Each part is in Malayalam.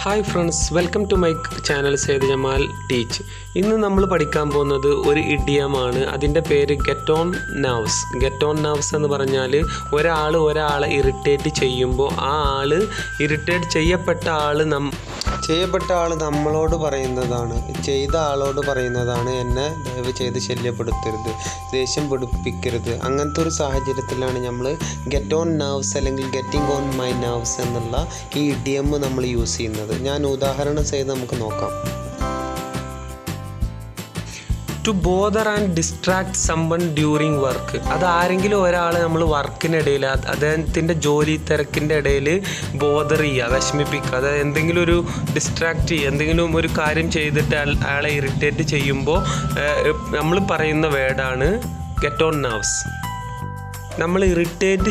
Hi friends, welcome to my channel Syed Jamal teach. ഇന്ന് നമ്മൾ പഠിക്കാൻ പോകുന്നത് ഒരു ഇഡിയമാണ്. അതിൻ്റെ പേര് get on nerves. Get on nerves എന്ന് പറഞ്ഞാൽ ഒരാളെ ഇറിറ്റേറ്റ് ചെയ്യുമ്പോൾ ആ ആൾ ഇറിറ്റേറ്റ് ചെയ്യപ്പെട്ട ആൾ നമ്മളോട് പറയുന്നതാണ്, ചെയ്ത ആളോട് പറയുന്നതാണ്, എന്നെ ദയവ് ചെയ്ത് ശല്യപ്പെടുത്തരുത്, ദേഷ്യം പിടിപ്പിക്കരുത്. അങ്ങനത്തെ ഒരു സാഹചര്യത്തിലാണ് നമ്മൾ ഗെറ്റ് ഓൺ നർവ്സ് അല്ലെങ്കിൽ ഗെറ്റിംഗ് ഓൺ മൈ നർവ്സ് എന്നുള്ള ഈ ഇഡിയം നമ്മൾ യൂസ് ചെയ്യുന്നത്. ഞാൻ ഉദാഹരണം ചെയ്ത് നമുക്ക് നോക്കാം. To bother and distract someone during work. അത് ആരെങ്കിലും ഒരാളെ നമ്മൾ വർക്കിനിടയിൽ അദ്ദേഹത്തിൻ്റെ ജോലി തിരക്കിൻ്റെ ഇടയിൽ ബോദർ ചെയ്യുക, വിഷമിപ്പിക്കുക, അതായത് എന്തെങ്കിലും ഒരു ഡിസ്ട്രാക്ട് ചെയ്യുക, എന്തെങ്കിലും ഒരു കാര്യം ചെയ്തിട്ട് അയാളെ ഇറിറ്റേറ്റ് ചെയ്യുമ്പോൾ നമ്മൾ പറയുന്ന വേർഡാണ് ഗെറ്റ് ഓൺ നർവ്സ്. നമ്മൾ ഇറിറ്റേറ്റ്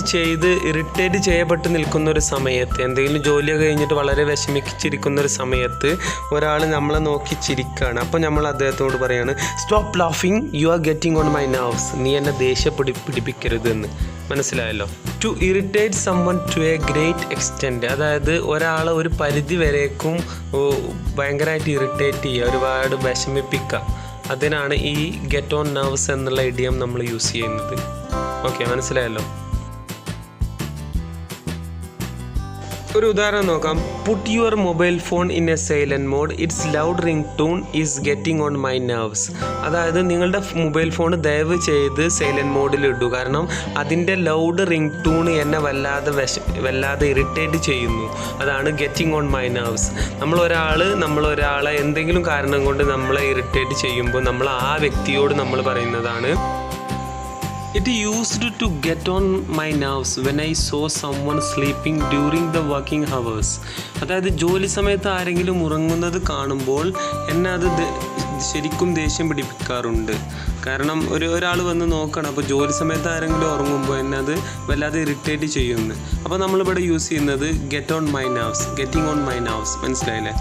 ചെയ്യപ്പെട്ട് നിൽക്കുന്ന ഒരു സമയത്ത്, എന്തെങ്കിലും ജോലിയൊക്കെ കഴിഞ്ഞിട്ട് വളരെ വിഷമിച്ചിരിക്കുന്ന ഒരു സമയത്ത് ഒരാൾ നമ്മളെ നോക്കി ചിരിക്കുകയാണ്. അപ്പോൾ നമ്മൾ അദ്ദേഹത്തോട് പറയാണ്, സ്റ്റോപ്പ് ലാഫിങ്, you are getting on my nerves. നീ എന്നെ പിടിപ്പിക്കരുത് എന്ന്. മനസ്സിലായല്ലോ? To irritate someone to a great extent, അതായത് ഒരാളെ ഒരു പരിധി വരേക്കും ഭയങ്കരമായിട്ട് ഇറിറ്റേറ്റ് ചെയ്യുക, ഒരുപാട് വിഷമിപ്പിക്കുക. അതിനാണ് ഈ ഗെറ്റ് ഓൺ നർവ്സ് എന്നുള്ള ഇഡിയം നമ്മൾ യൂസ് ചെയ്യുന്നത്. ഓക്കെ, മനസ്സിലായല്ലോ? ഒരു ഉദാഹരണം നോക്കാം. Put your mobile phone in a silent mode, its loud ringtone is getting on my nerves. അതായത് നിങ്ങളുടെ മൊബൈൽ ഫോൺ ദയവ് ചെയ്ത് സൈലൻറ്റ് മോഡിൽ ഇടൂ, കാരണം അതിൻ്റെ ലൗഡ് റിംഗ് ടൂൺ എന്നെ വല്ലാതെ ഇറിറ്റേറ്റ് ചെയ്യുന്നു. അതാണ് ഗെറ്റിംഗ് ഓൺ മൈ നർവ്സ്. നമ്മളൊരാളെ എന്തെങ്കിലും കാരണം കൊണ്ട് നമ്മളെ ഇറിറ്റേറ്റ് ചെയ്യുമ്പോൾ നമ്മൾ ആ വ്യക്തിയോട് നമ്മൾ പറയുന്നതാണ് It used to get on my nerves when I saw someone sleeping during the working hours. അതായത് ജോലി സമയത്ത് ആരെങ്കിലും ഉറങ്ങുന്നത് കാണുമ്പോൾ എന്നെ അത് ശരിക്കും ദേഷ്യം പിടിപ്പിക്കാറുണ്ട്. കാരണം ഒരാൾ വന്ന് നോക്കണം, അപ്പോൾ ജോലി സമയത്ത് ആരെങ്കിലും ഉറങ്ങുമ്പോൾ എന്നെ അത് വല്ലാതെ ഇറിറ്റേറ്റ് ചെയ്യുന്നു. അപ്പോൾ നമ്മളിവിടെ യൂസ് ചെയ്യുന്നത് get on my nerves, getting on my nerves. മനസ്സിലായില്ലേ?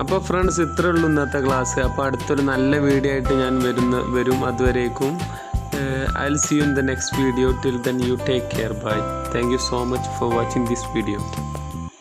അപ്പോൾ ഫ്രണ്ട്സ്, ഇത്രയേ ഉള്ളൂ ഇന്നത്തെ ക്ലാസ്. അപ്പോൾ അടുത്തൊരു നല്ല വീഡിയോ ആയിട്ട് ഞാൻ വരും. അതുവരേക്കും I'll see you in the next video. Till then, you take care. Bye. Thank you so much for watching this video.